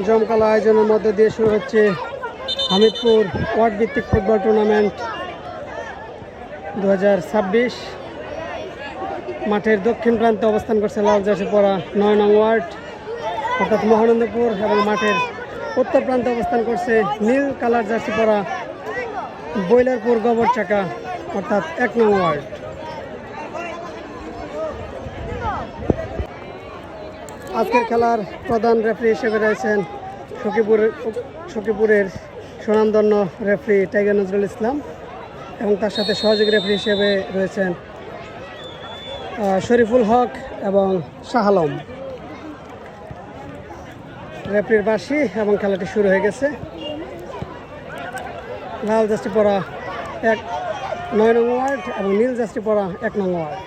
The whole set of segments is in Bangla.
জমকালো আয়োজনের মধ্যে দিয়ে শুরু হচ্ছে হামিদপুর ওয়ার্ড ভিত্তিক ফুটবল টুর্নামেন্ট 2026। মাঠের দক্ষিণ প্রান্তে অবস্থান করছে লাল জার্সি পরা 9 নং ওয়ার্ড অর্থাৎ মহানন্দপুর, এবং মাঠের উত্তর প্রান্তে অবস্থান করছে নীল কালার জার্সি পরা বয়লারপুর গোবরচাকা অর্থাৎ 1 নং ওয়ার্ড। আজকের খেলার প্রধান রেফারি হিসেবে রয়েছেন সখীপুরের সুনামধন্য রেফারি টাইগার নজরুল ইসলাম, এবং তার সাথে সহযোগী রেফারি হিসেবে রয়েছেন শরীফুল হক এবং শাহ আলম। রেফারির বাঁশি এবং খেলাটি শুরু হয়ে গেছে। লাল জার্সি পরা 9 নং ওয়ার্ড এবং নীল জার্সি পরা 1 নং ওয়ার্ড।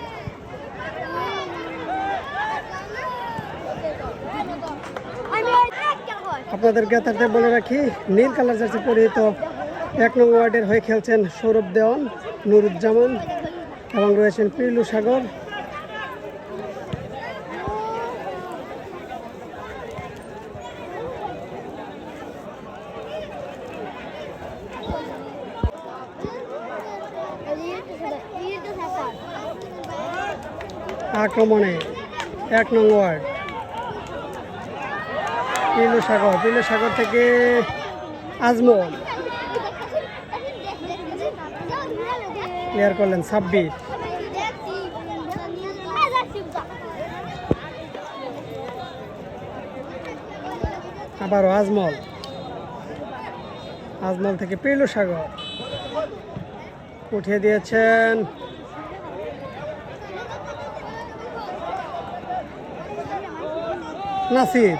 আপনাদের জ্ঞাতার্থে বলে রাখি, নীল কালার জার্সি পরিহিত 1 নং ওয়ার্ডের হয়ে খেলছেন সৌরভ দেওয়ান, নুরুজ্জামান এবং রয়েছেন পিরলু সাগর। আক্রমণে 1 নং ওয়ার্ড পিরলু সাগর থেকে আজমল ক্লিয়ার করলেন 26। আবারও আজমল থেকে পিরলু সাগর উঠিয়ে দিয়েছেন নাসির।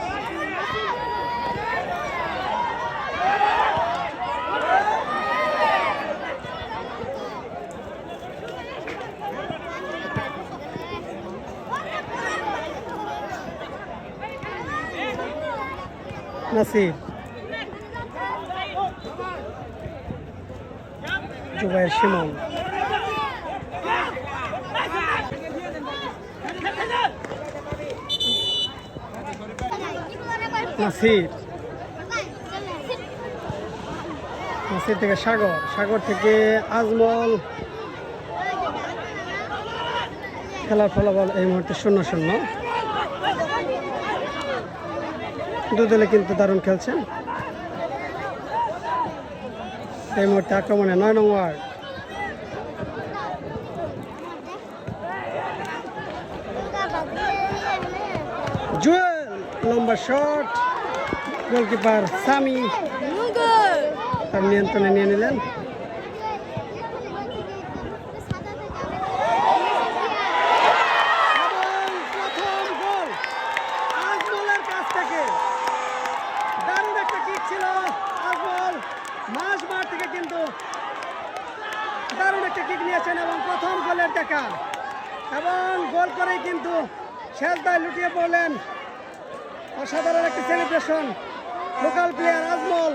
নাসির জুবাইর শিমন নাসির থেকে সাগর থেকে আজমল। খেলার ফলাফল এই মুহূর্তে 0-0। দুদলে কিন্তু দারুণ খেলছেন। এই মুহূর্তে আক্রমণে 9 নং ওয়ার্ড জুয়েল, লম্বা শট, গোলকিপার সামি তার নিয়ন্ত্রণে নিয়ে নিলেন। দারুণ একটা কিক নিয়েছেন এবং প্রথম গোলের দেখা, এবং গোল করেই কিন্তু শেষদায় লুটিয়ে পড়লেন। অসাধারণ একটি সেলিব্রেশন লোকাল প্লেয়ার আজমল।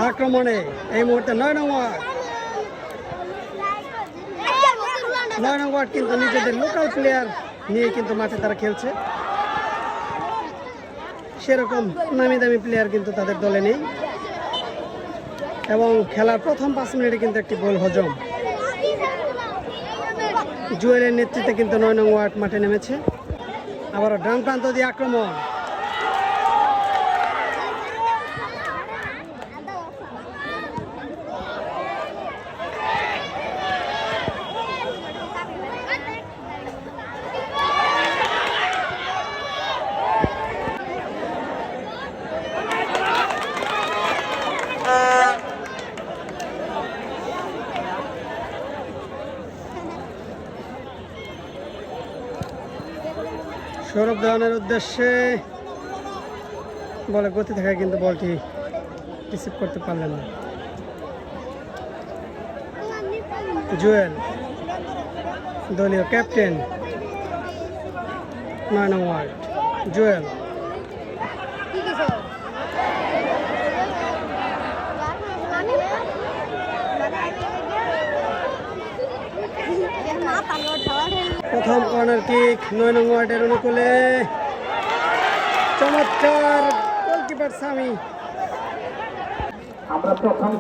আক্রমণে এই মুহূর্তে 9 নং ওয়ার্ড কিন্তু নিজেদের লোকাল প্লেয়ার নিয়ে কিন্তু মাঠে তারা খেলছে। সেরকম নামি দামি প্লেয়ার কিন্তু তাদের দলে নেই, এবং খেলার প্রথম 5 মিনিটে কিন্তু একটি গোল হজম। জুয়েলের নেতৃত্বে কিন্তু 9 নং ওয়ার্ড মাঠে নেমেছে। আবারও ডান প্রান্ত দিয়ে আক্রমণ, সৌরভ দেওয়ানের উদ্দেশ্যে বলে গতি দেখায়, কিন্তু বলটি রিসিভ করতে পারলেন না। জুয়েল দলীয় ক্যাপ্টেন 9 নং ওয়ার্ড জুয়েল প্রথম কর্নার কিক 9 নং ওয়ার্ডের অনুকূলে, চমৎকার গোলকিপার সামি।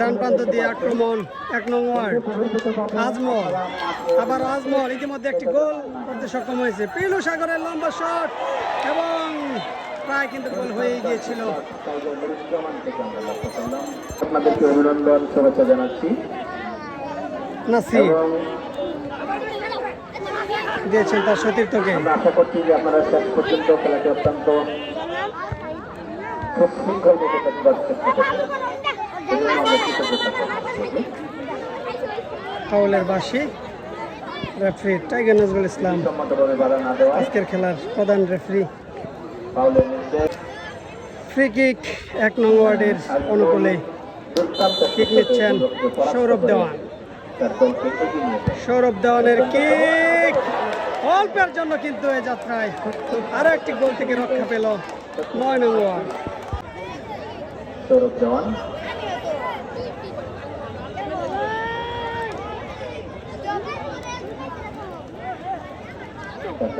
ডান প্রান্ত দিয়ে আক্রমণ 1 নং ওয়ার্ড, আজমল, আবার আজমল ইতিমধ্যে একটি গোল করতে সক্ষম হয়েছে। পিলু সাগরের লম্বা শট এবং প্রায় কিন্তু গোল হয়ে গিয়েছিল। আপনাদেরকে অভিনন্দন, শুভেচ্ছা জানাচ্ছি। নাসির দিয়েছেন তার সতীর্থকে। আমরা আশা করছি যে আপনারা শেষ পর্যন্ত খেলাটি অত্যন্ত সুশৃঙ্খল মতো খেলবার চেষ্টা করবেন। ফাউলের বাঁশি, রেফারি টাইগার নজরুল ইসলাম সম্মতভাবে বাধা না দেওয়া, আজকের খেলার প্রধান রেফারি। ফাউলের নির্দেশ। ফ্রি কিক 1 নং ওয়ার্ডের অনুকূলে কিক নিচ্ছেন সৌরভ দেওয়ান। সৌরভ দেওয়ানের কিক অল্পের জন্য কিন্তু এই যাত্রায় আরো একটি গোল থেকে রক্ষা পেল 9 নং ওয়ার্ড। সৌরভ দেওয়ান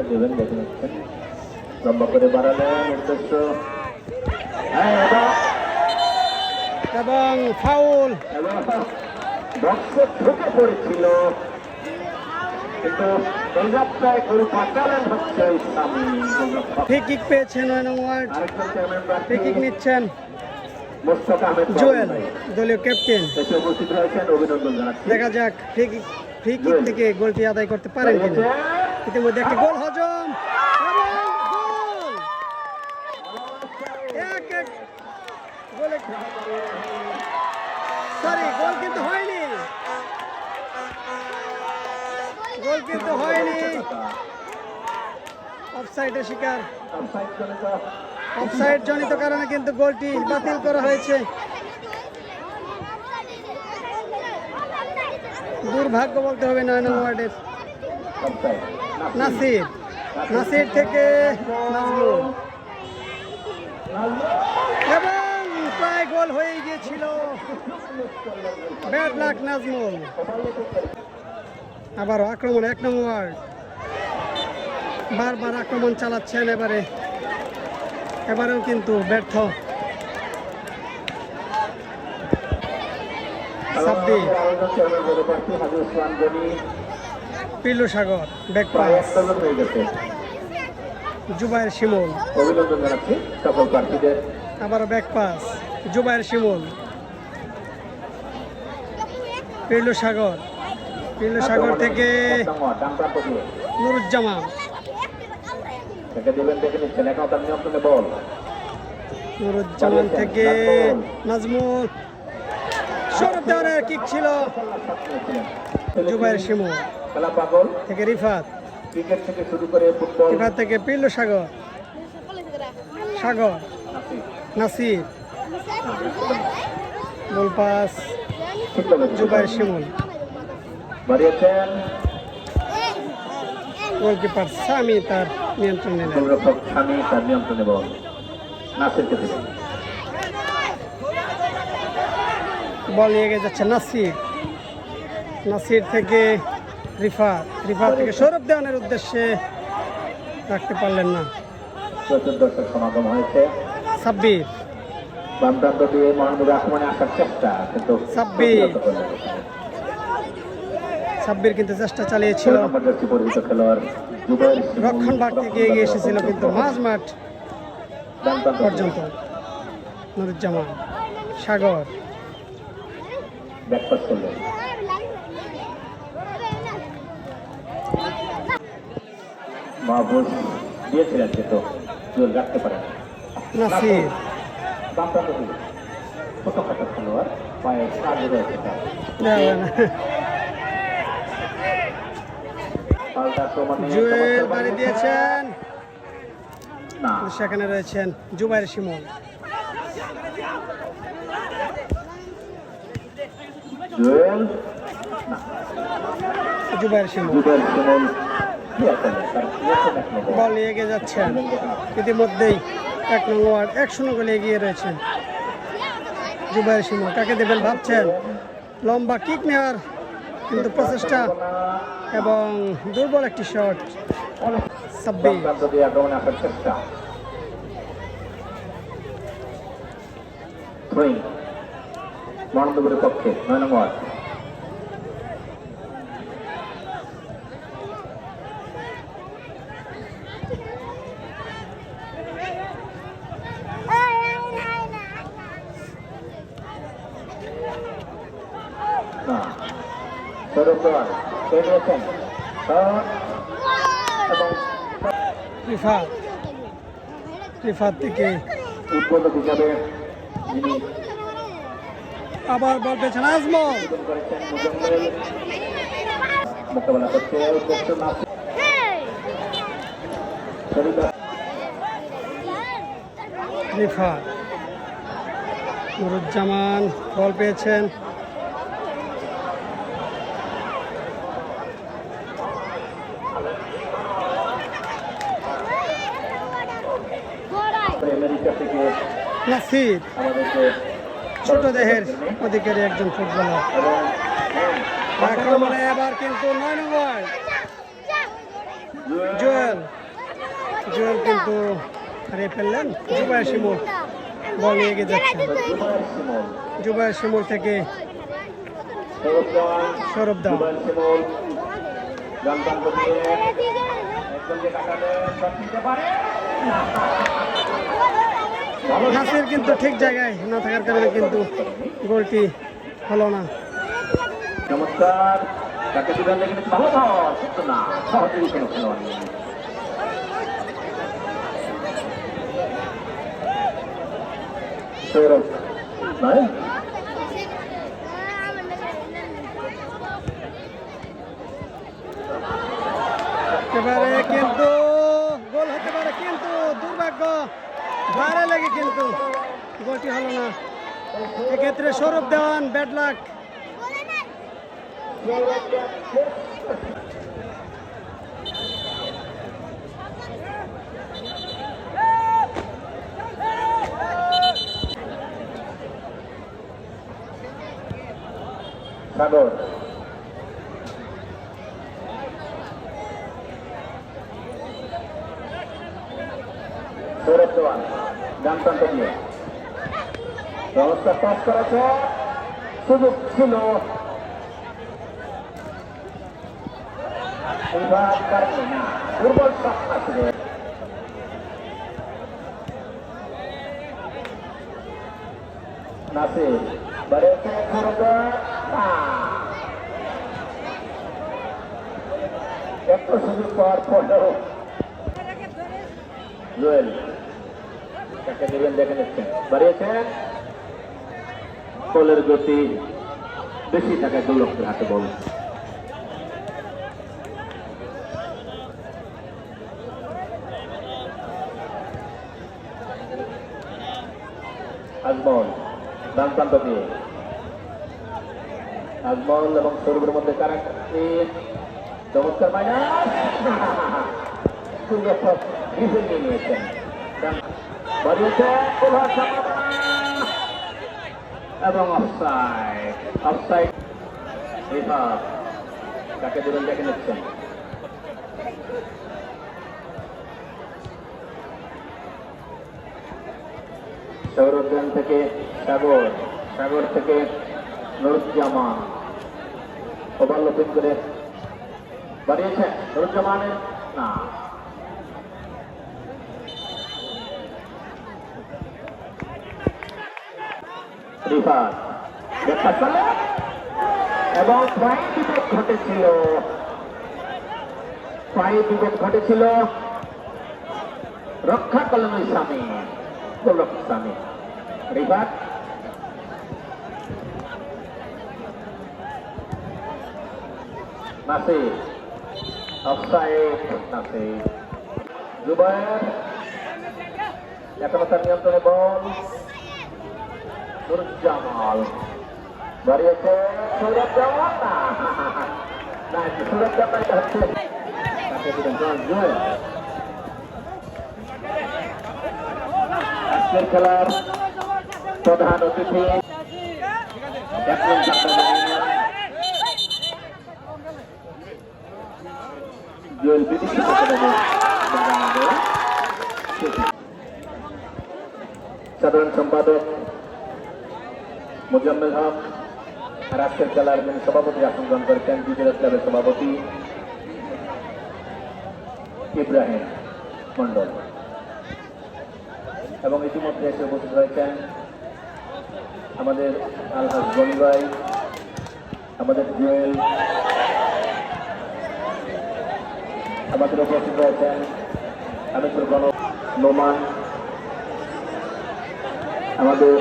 দেবেন, দেখে নিচ্ছেন লম্বা করে বাড়ালেন উদ্দেশ্য এবং ফাউল। বক্সে ঢুকে পড়েছিল, কিন্তু এই যাত্রায় গোল পাঠালেন হচ্ছে ইসলামী। ফ্রি কিক পেয়েছেন 9 নং ওয়ার্ড। আরেকজন ক্যামেরা ফ্রি কিক নিচ্ছেন মোস্তফা আহমেদ জুয়েল, দলীয় ক্যাপ্টেন। এসে উপস্থিত রয়েছেন, অভিনন্দন জানাচ্ছি। দেখা যাক ফ্রি কিক থেকে গোলটি আদায় করতে পারেন কিনা। ইতিমধ্যে একটি গোল হজম এবং গোল। 1-1 গোলে, সরি গোল কিন্তু হয়নি, গোল কিন্তু হয়নি। অফসাইডের শিকার, অফসাইড জনিত কারণে কিন্তু গোলটি বাতিল করা হয়েছে। দুর্ভাগ্য বলতে হবে 9 নং ওয়ার্ডের। নাসির থেকে নাজমুল এবং প্রায় গোল হয়ে গিয়েছিল। Bad luck Nazmul. আবারও আক্রমণ 1 নং ওয়ার্ড, বারবার আক্রমণ চালাচ্ছেন এবারেও কিন্তু ব্যর্থ। সাব্বির, পিলু সাগর, ব্যাক পাস, জুবায়ের শিমুল, অভিনন্দন জানাচ্ছি সকল প্রার্থীদের। আবারও ব্যাক পাস, জুবায়ের শিমুল, পিলু সাগর থেকে নুরুজ্জামান, নুরুজ্জামান থেকে নাজমুল। সৌরভ দেওয়ানের কিক ছিল, জুবায়ের শিমুল থেকে রিফাত, রিফাত থেকে পিলু সাগর, নাসির, গোল পাস, জুবায়ের শিমুল, গোলকিপার সামি তার নিয়ন্ত্রণে নেন। বল নিয়ে যাচ্ছে নাসির থেকে রিফাত থেকে সৌরভ দেওয়ানের উদ্দেশ্যে রাখতে পারলেন না। প্রচুর দর্শক সমাগম হয়েছে। সাব্বির, বাম প্রান্ত দিয়ে মোহাম্মদ আক্রমণে আসার চেষ্টা, কিন্তু সাব্বির কিন্তু চেষ্টা চালিয়েছিল, রক্ষণ ভাগ থেকে এগিয়ে এসেছিল, কিন্তু মাঝ মাঠ পর্যন্ত নুরুজ্জামান, সাগর, মাহবুব দিয়েছিলেন, কিন্তু জোর রাখতে পারেন। নাসির, ছোটখাটো খেলোয়াড়, পায়ের কাজে রয়েছে। জুয়েল বাড়ি দিয়েছেন, সেখানে রয়েছেন জুবায়ের শিমুল, বল এগিয়ে যাচ্ছেন, ইতিমধ্যেই 1 নং ওয়ার্ড 1-0 গোলে এগিয়ে রয়েছেন জুবায়ের শিমুল। কাকে দেবেন ভাবছেন, লম্বা কিক নেওয়ার কিন্তু প্রচেষ্টা এবং দুর্বল একটি শট। 26 প্রান্ত দিয়ে আক্রমণে আসার চেষ্টা। 3 মহানন্দপুরের পক্ষে 9 নং ওয়ার্ড। এবং রিফাত থেকে উদ্বোধক হিসাবে যিনি আবার বল পেছনে আজমল। করেছেন মুজাম্মেল মোকাবেলা করছে রিফাত, নুরুজ্জামান বল পেয়েছেন। আমেরিকা থেকে নাসির আমাদেরকে ছোট দেহের অধিকারী একজন ফুটবলার। এবং আক্রমণে এবার কিন্তু 9 নং ওয়ার্ড জুয়েল কিন্তু হারিয়ে ফেললেন। জুবায়ের শিমুল বল নিয়ে এগিয়ে যাচ্ছেন। জুবায়ের শিমুল থেকে সৌরভ দা। নাসির কিন্তু ঠিক জায়গায় না থাকার কারণে কিন্তু গোলটি হলো না। চমৎকার তাকে দিবেন দেখে ভালো ধর কিন্তু না সহজেই কোনো খেলোয়াড় নেই। সৌরভ নয় এবারে কিন্তু গোল হতে পারে, কিন্তু দুর্ভাগ্য ধারে লেগে কিন্তু গোলটি হলো না। এক্ষেত্রে সৌরভ দেওয়ান ব্যাড লাক। সাগর সৌরভ দেওয়ান ডান প্রান্ত দিয়ে ব্যবস্থা পাস করেছে, সুযোগ ছিল দুর্বল ছিল। নাসির বাড়িয়েছে একটু সুযোগ পাওয়ার পরেও জুয়েল তাকে দেবেন দেখে নিচ্ছেন, বাড়িয়েছেন বলের গতি বেশি থাকে গোলকের হাতে বল। আজমল ডান প্রান্ত দিয়ে আজমল এবং সৌরভের মধ্যে কারাকারি চমৎকার মাইনাস সুন্দর সব নিয়ে নিয়েছেন এবং অফসাইড অফসাইড বিভাগ তাকে দুজন দেখে নিচ্ছেন। সৌরভ থেকে সাগর, সাগর থেকে নুরুজ্জামান ওভারলোপিং করে বাড়িয়েছেন নুরুজ্জামানের না রিফাত দেখা চলে এবং পায়ে বিপদ ঘটেছিল রক্ষা করলেন ওই স্বামী গোলরক্ষক রিফাত নাসির অফসাইড নাসির জুবায়ের এখনো তার নিয়ন্ত্রণে বল নুরুজ্জামাল বাড়িয়েছে সৌরভ দেওয়ান না সৌরভ দেওয়ান হচ্ছে তাকে দিলেন জুয়েল। আজকের খেলার প্রধান অতিথি সাধারণ সম্পাদক মোজাম্মেল হক, আর আজকের খেলার যিনি সভাপতি আসন গ্রহণ করেছেন বিজয় ক্লাবের সভাপতি ইব্রাহিম মন্ডল, এবং ইতিমধ্যে এসে উপস্থিত হয়েছেন আমাদের আলহাজ গনি ভাই, আমাদের জুয়েল, আমাদের উপস্থিত রয়েছেন আমিরুল গণ নোমান, আমাদের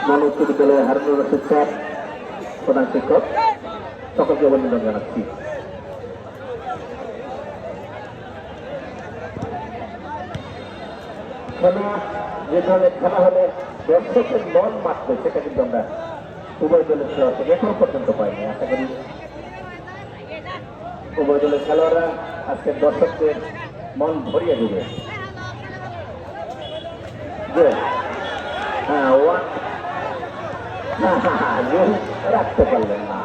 গণ উচ্চ বিদ্যালয়ের হারুনুর রশিদ স্যার প্রধান শিক্ষক, সকলকে অভিনন্দন জানাচ্ছি। খেলা যে ধরনের খেলা হলে দর্শকের মন মাত্রে, সেটা কিন্তু আমরা উভয় দলের খেলোয়াড় থেকে এখনো পর্যন্ত পাইনি। আশা করি উভয় দলের খেলোয়াড়রা আজকের দর্শকদের মন ভরিয়ে দেবে। রাখতে পারলেন না,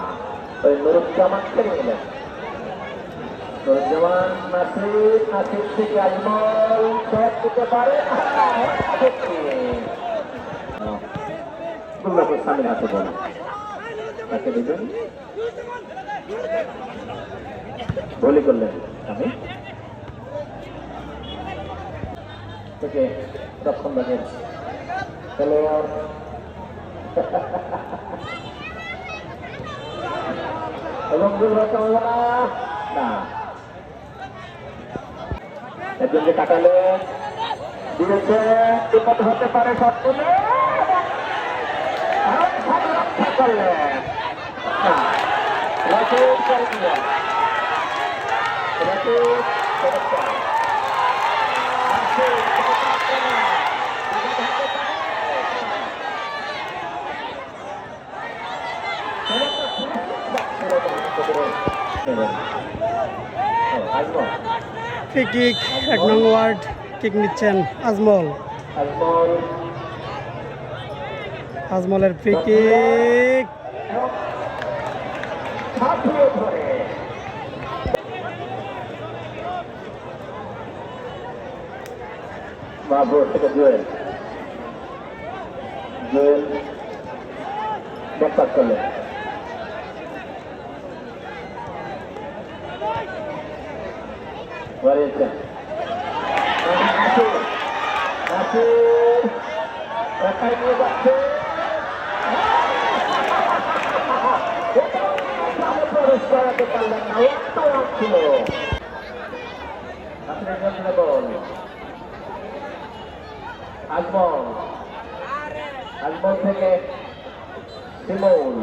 ওই নুরুজ্জামান খেলে গেলেন। নুরুজ্জামান নাসির, নাসির থেকে আজমল শট দিতে পারে, স্বামীর হাতে বল তাকে দিবেন, বলি করলেন আমি থেকে রক্ষণ ভাগের খেলোয়াড় এবং না একজনকে কাটালে দিয়েছে, বিপদ হতে পারে সব তুলে রক্ষা করলেন। ফ্রি কিক, 1 নং ওয়ার্ড, কিক নিচ্ছেন আজমল। আজমলের ফ্রি কিক, বাবু থেকে জুয়েল, জুয়েল ব্যাকপাস করলেন, বাড়িয়েছেন একাই নিয়ে যাচ্ছে, প্রবেশ করাতে পারলেন না, একটু ছিল আজমল, আজমল থেকে শিমুল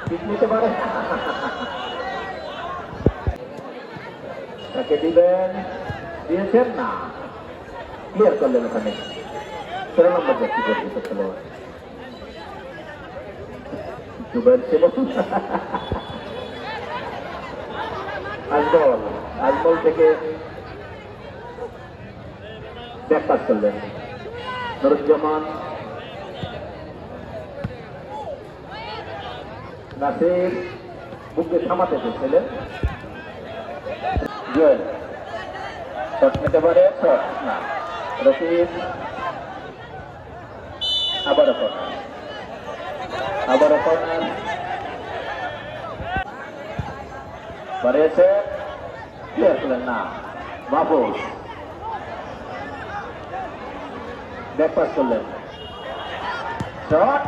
ঠিক নিতে পারে, তাকে দিবেন, দিয়েছেন না, ক্লিয়ার করলেন ওখানে 13 নম্বর ব্যক্তি করবে খেলোয়াড় জুবের শিমুল। আজমল, আজমল থেকে ব্যাকপাস করলেন নুরুজ্জামান, নাসির বুকে থামাতে চেয়েছিলেন, জুয়েল শট নিতে পারে, শট না, রশিদ আবারও কর্নার, আবারও কর্নার বাড়িয়েছে, ক্লিয়ার করলেন না, মাহফুজ ব্যাকপাস করলেন, শট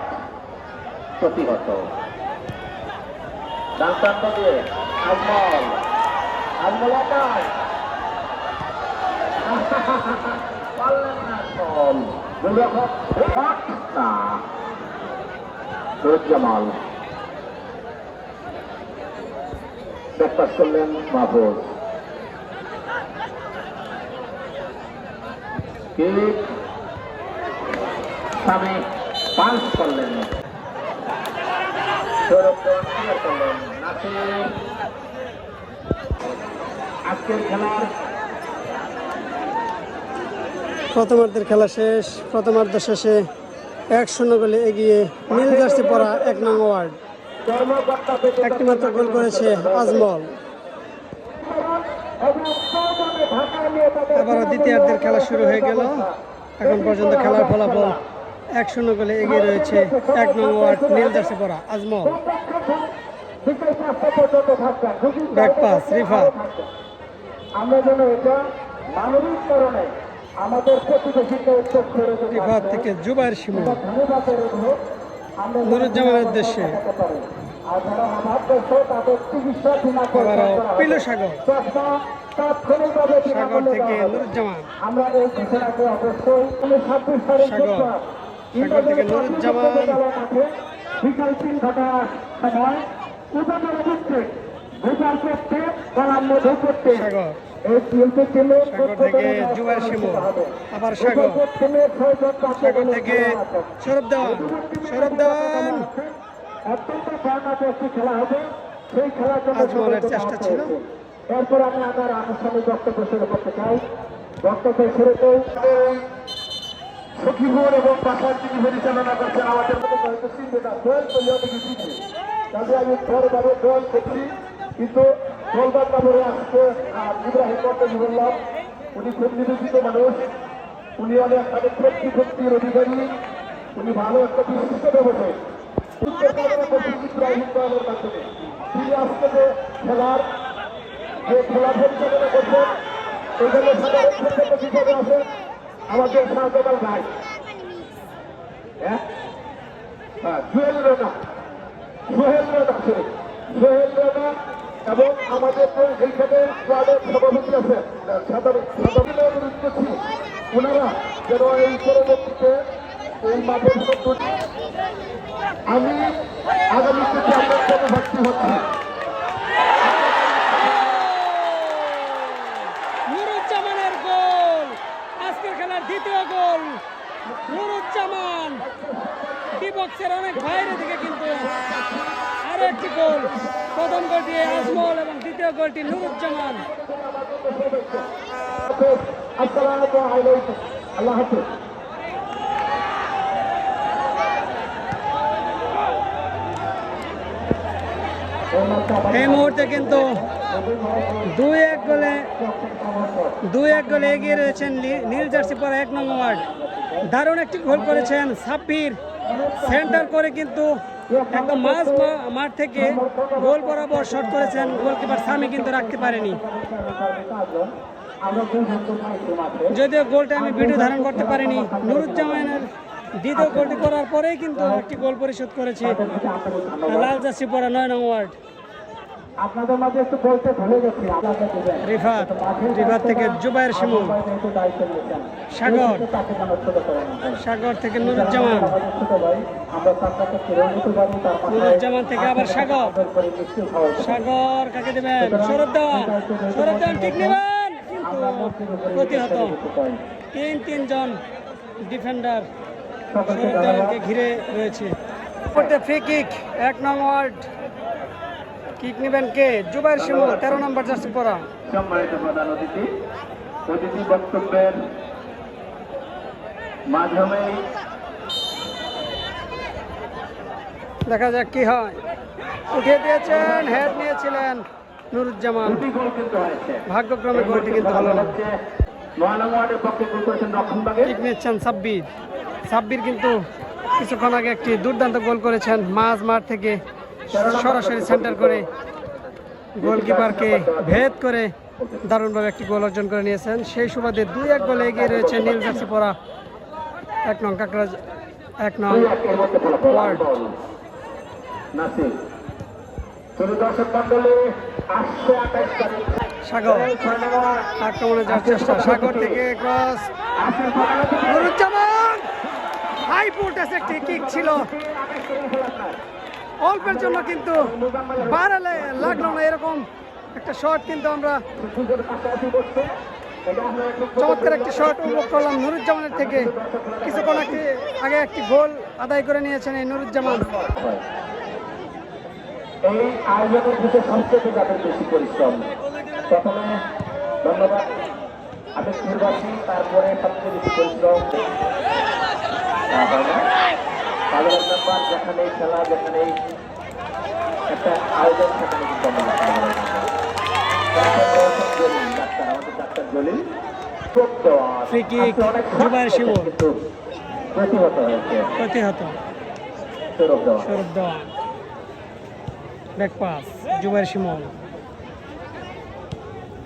প্রতিহত, ডান প্রান্ত দিয়ে আজমল, আজমল পারলেন না, নুরুজ্জামান ব্যাকপাস করলেন, মাহফুজ কিক, স্বামী পাস করলেন, সৌরভ করলেন, নাসির। আজকের খেলার প্রথমার্ধের খেলা শেষ। প্রথমার্ধ শেষে 1-0 গোলে এগিয়ে নীল জার্সি পরা 1 নং ওয়ার্ড। একটি মাত্র গোল করেছে আজমল। আবারও দ্বিতীয়ার্ধের খেলা শুরু হয়ে গেল। এখন পর্যন্ত খেলার ফলাফল 1-0 গোলে এগিয়ে রয়েছে 1 নং ওয়ার্ড নীল জার্সি পরা আজমল। Back pass Rifat. আমরা যেন এটা মানবিক কারণে আমাদের প্রতিবেশীকে উত্তর করে রিফাত থেকে জুবাইর শিমুল নুরুজ্জামানের উদ্দেশ্যে আর যারা অভাবগ্রস্ত তাদের চিকিৎসা বিনা আবারও পিলু সাগর তাৎক্ষণিকভাবে সাগর থেকে নুরুজ্জামান আমরা এই ঘোষণাকে অবশ্যই 26 তারিখ সাগর সাগর থেকে নুরুজ্জামান বিকাল 3 ঘটার সময় উপজেলা ভিত্তিক বিচার করতে গলার মধ্যে করতে সাগর এই শিল্পী টিমের সাগর থেকে জুবাইর শিমুল আবার সাগর সাগর থেকে সৌরভ দেওয়ান অত্যন্ত কর্ণাটকী খেলা হবে সেই খেলার জন্য আজমলের চেষ্টা ছিল। এরপর আমি আমার আনুষ্ঠানিক বক্তব্য শুরু করতে চাই। বক্তব্য শুরুতেই সখীপুর এবং পাশার যিনি পরিচালনা করছেন আমাদের মতো হয়তো চিনবে না, দল করলেও দেখি চিনবে, তবে আমি বড়ভাবে দল করছি কিন্তু দলবার বাবরে আসছে ইব্রাহিম মন্ত্রী বললাম, উনি খুব নিবেদিত মানুষ, উনি অনেক তাদের শক্তির অধিকারী, উনি ভালো একটা বিশিষ্ট ব্যবসায়ী ইব্রাহিম দলের মাধ্যমে তিনি আজকে যে খেলার যে খেলা পরিচালনা করছেন এখানে সাধারণ সম্পাদক হিসাবে আছেন আমাদের শাহজালাল ভাই, জুয়েল রানা এবং আমাদের এইখানে ওয়ার্ডের সভাপতি আছেন সাধারণ অনুরোধ করছি ওনারা যেন এই পরবর্তীতে এই মাঠের সত্যি আমি আগামীতে আপনার সাথে ভর্তি হচ্ছি। নুরুজ্জামানের গোল, আজকের খেলার দ্বিতীয় গোল নুরুজ্জামান, বক্সের অনেক বাইরে থেকে কিন্তু আরো একটি গোল। প্রথম গোলটি আজমল এবং দ্বিতীয় গোলটি নুরুজ্জামান। আল্লাহ হাফেজ। এই মুহূর্তে কিন্তু 2-1 গোলে এগিয়ে রয়েছেন নীল জার্সি পরা 1 নং ওয়ার্ড। দারুণ একটি গোল করেছেন সাব্বির, সেন্টার করে কিন্তু একদম মাঠ থেকে গোল বরাবর শট করেছেন গোলকিপার সামি, কিন্তু রাখতে পারেনি। যদিও গোলটা আমি ভিডিও ধারণ করতে পারিনি। নুরুজ্জামানের দ্বিতীয় গোলটি করার পরেই কিন্তু একটি গোল পরিশোধ করেছে লাল জার্সি পরা 9 নং ওয়ার্ড। আপনাদের মাঝে একটু বলতে ভুলে গেছি, রিফাত থেকে জুবাইর শিমুল, সাগর থেকে নুরুজ্জামান, নুরুজ্জামান থেকে আবার সাগর কাকে দেবেন, সৌরভ দেওয়ান ঠিক নেবেন কিন্তু প্রতিহত। 3 জন ডিফেন্ডার সৌরভ দেওয়ানকে ঘিরে রয়েছে। ফ্রি কিক 1 নং ওয়ার্ড, কিক নেবেন কে? জুবাইর শিমুল 13 নম্বর জার্সি পরা। সম্মানিত প্রধান অতিথি বক্তব্যের মাধ্যমে দেখা যাক কি হয়। উঠিয়ে দিয়েছেন, হেড নিয়েছিলেন নুরুজ্জামান, ভাগ্যক্রমে গোলটি কিন্তু হলো না। কিক নিচ্ছেন সাব্বির কিন্তু কিছুক্ষণ আগে একটি দুর্দান্ত গোল করেছেন মাঝ মাঠ থেকে সরাসরি সেন্টার করে গোলকিপারকে ভেদ করে দারুণভাবে একটি গোল অর্জন করে নিয়েছেন। সেই সুবাদে 2-1 গোলে এগিয়ে রয়েছে নীল জার্সি পরা 1 নং কাকরাজ 1 নং ওয়ার্ড। সাগর আক্রমণে যাওয়ার চেষ্টা, সাগর থেকে ক্রস, নুরুজ্জামান হাই ভোল্টেজ একটি কিক ছিল, অল্পের জন্য কিন্তু বাড়ালে লাগলো না। এরকম একটা শট কিন্তু আমরা চমৎকার একটি শট উপভোগ করলাম নুরুজ্জামানের থেকে। কিছুক্ষণ আগে একটি গোল আদায় করে নিয়েছেন এই নুরুজ্জামান। এই আয়োজনের দিকে সবচেয়ে যাদের বেশি পরিশ্রম, প্রথমে ধন্যবাদ আমি নির্বাচী, তারপরে সবচেয়ে বেশি পরিশ্রম সাধারণ মেম্বার, যেখানে খেলা যেখানে একটা আয়োজন সেখানে কিন্তু ডাক্তার, আমাদের doctor Jalil free kick Zubayer Shimul কিন্তু প্রতিহত হয়েছে প্রতিহত সৌরভ দেওয়া সৌরভ দেওয়ান ব্যাক পাস জুবায়ের শিমুল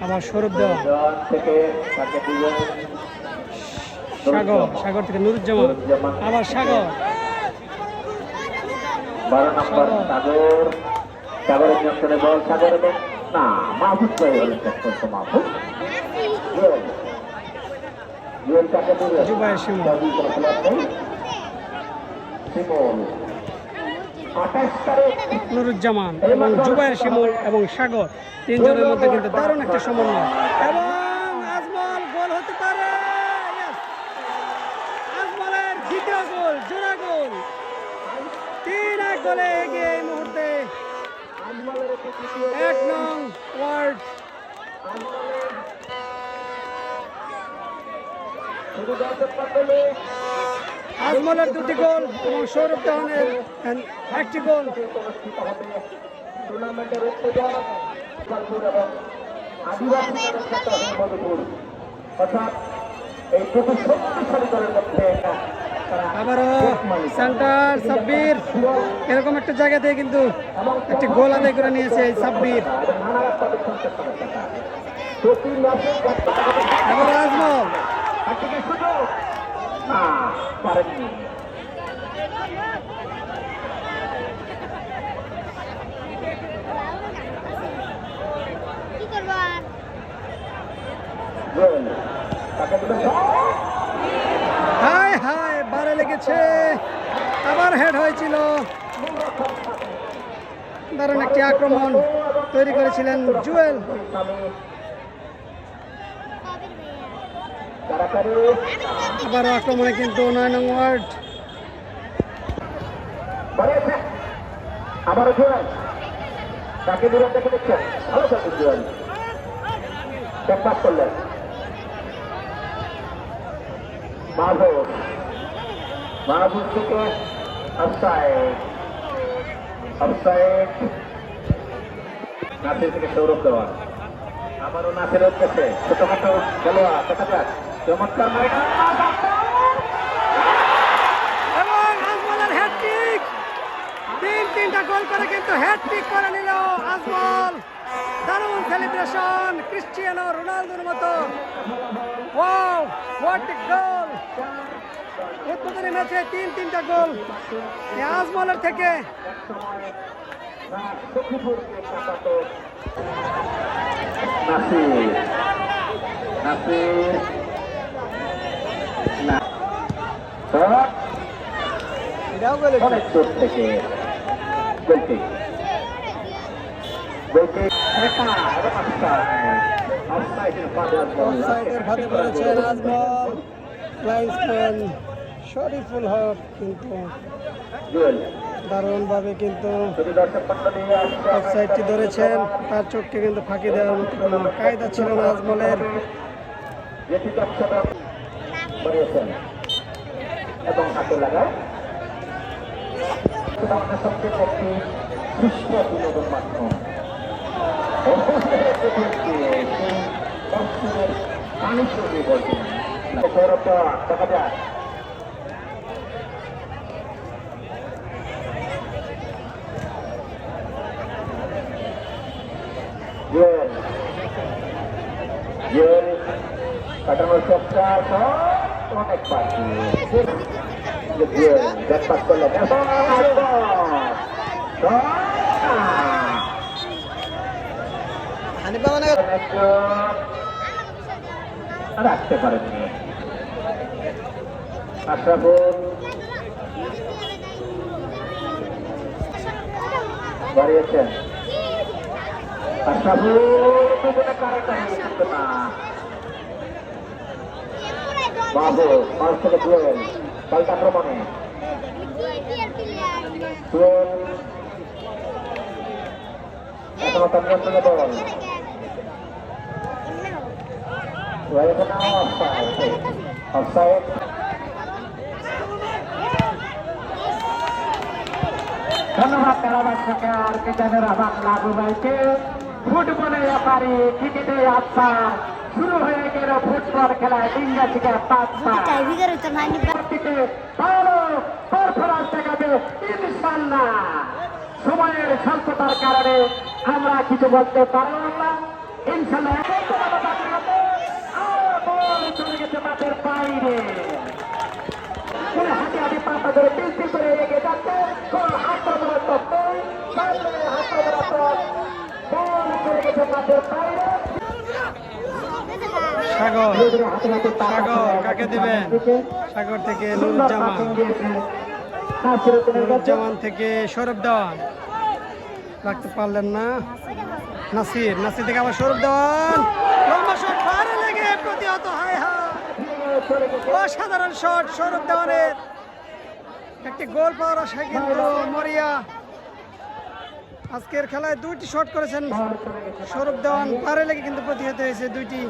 আবার সৌরভ দেওয়ান দেওয়ান থেকে তাকে দিলেন সাগর থেকে নুরুজ্জামান আবার সাগর 12 নম্বর সাগর সাগরের নিয়ন্ত্রণে বল সাগর এবং না মাহফুজ ভাই হলেন করতো মাহফুজ জুয়েল তাকে দিলেন জুবায়ের শিমুল শিমুল 28 তারিখ নুরুজ্জামান এবং জুবায়ের শিমুল এবং সাগর তিনজনের মধ্যে কিন্তু দারুণ একটা সমন্বয় এবং আজমল গোল হতে পারে Yes! আজমলের দ্বিতীয় গোল জোড়া গোল 3-1 গোলে এগিয়ে এই মুহূর্তে 1 নং ওয়ার্ড আজমলের দুটি গোল এবং সৌরভ দেওয়ানের একটি গোল টুর্নামেন্টের উত্তেজনা এবং আদিবাসী মধুপুর অর্থাৎ এই দুটি শক্তিশালী দলের মধ্যে আবারও সেন্টার সাব্বির এরকম একটা জায়গা থেকে কিন্তু একটি গোল আদায় করে নিয়েছে এই সাব্বির এবার আজমল পারেননি হায় হায় বারে লেগেছে আবার হেড হয়েছিল দারুণ একটি আক্রমণ তৈরি করেছিলেন জুয়েল আবারও আক্রমণে কিন্তু 9 নং ওয়ার্ড আবারও জুয়েল তাকে দূরে দেখে দিচ্ছেন ভালো থাকুন জুয়েল ব্যাকপাস করলেন মাহবুব থেকে অফসাইড নাসির থেকে সৌরভ দেওয়া আবারও নাসির হচ্ছে ছোটখাটো খেলোয়াড় দেখা যাক চমৎকার এবং আজমলের হ্যাটট্রিক তিনটা গোল করে কিন্তু হ্যাটট্রিক করে নিল আজমল দারুণ সেলিব্রেশন ক্রিস্টিয়ানো রোনালদোর মতো ওয়াও হোয়াট এ গোল উদ্বোধনী ম্যাচে তিনটা গোল এই আজমলের থেকে অনেক দূর থেকে অফসাইডের ফাঁদে পড়েছেন আজমল লাইন্সম্যান শরীফুল হক কিন্তু দারুণভাবে কিন্তু অফসাইডটি ধরেছেন তার চোখকে কিন্তু ফাঁকি দেওয়ার মতো কোনো কায়দা ছিল না আজমলের এবং হাতে লাগায় সবচেয়ে একটি সুস্থ বিনোদন মাধ্যম পানি চলে বলছেন দেখা যায় কাটানোর চেষ্টা অনেক বাকি ব্যাকপাস করলো রাখতে পারেননি আশরাফুল বাড়িয়েছেন আশরাফুল না বাবু পাঁচ থেকে জুয়েল পাল্টা আক্রমণে এখনো তার নিয়ন্ত্রণে বল অফসাইড ধন্যবাদ খেলা দর্শককে আর কে জানে রহমান লাভু ভাইকে ফুটবলে ব্যাপারে ক্রিকেটে আস্থা শুরু হয়ে গেল ফুটবল খেলা ডিঙ্গা থেকে 5 টাইব্রেকার হইতো না থেকে ভালো পারফরম্যান্স দেখাবে ইনশাআল্লাহ। সময়ের স্বল্পতার কারণে আমরা কিছু বলতে পারলাম না। ইনশাআল্লাহ বল চলে গেছে মাঠের বাইরে। হাতে হাতে পাতা ধরে পিস্তি করে এগিয়ে যাচ্ছে। কোন আক্রমণাত্মক নেই, সামনে আক্রমণাত্মক বল চলে গেছে মাঠের বাইরে। সাগর হাতে হাতে সাগর কাকে দিবেন? সাগর থেকে নুরুজ্জামান, নুরুজ্জামান থেকে সৌরভ দেওয়ান, রাখতে পারলেন না। নাসির, নাসির থেকে আবার সৌরভ দেওয়ান, লম্বা শট পারে লেগে প্রতিহত। হায় হায়, অসাধারণ শট সৌরভ দেওয়ানের। একটি গোল পাওয়ার আশায় কিন্তু মরিয়া। আজকের খেলায় 2টি শট করেছেন সৌরভ দেওয়ান, পারে লেগে কিন্তু প্রতিহত হয়েছে 2টি।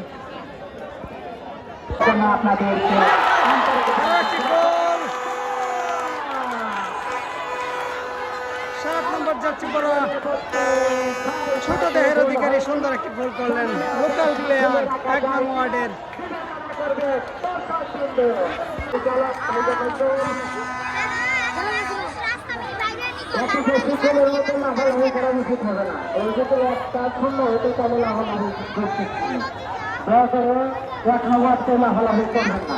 একটি গোল 7 নম্বর যাচ্ছে পড়া ছোট দেহের অধিকারী সুন্দর একটি গোল করলেন লোকাল প্লেয়ার 1 নং ওয়ার্ডের। দয়া করে 1 নম্বর লাফালাফি করবেন না।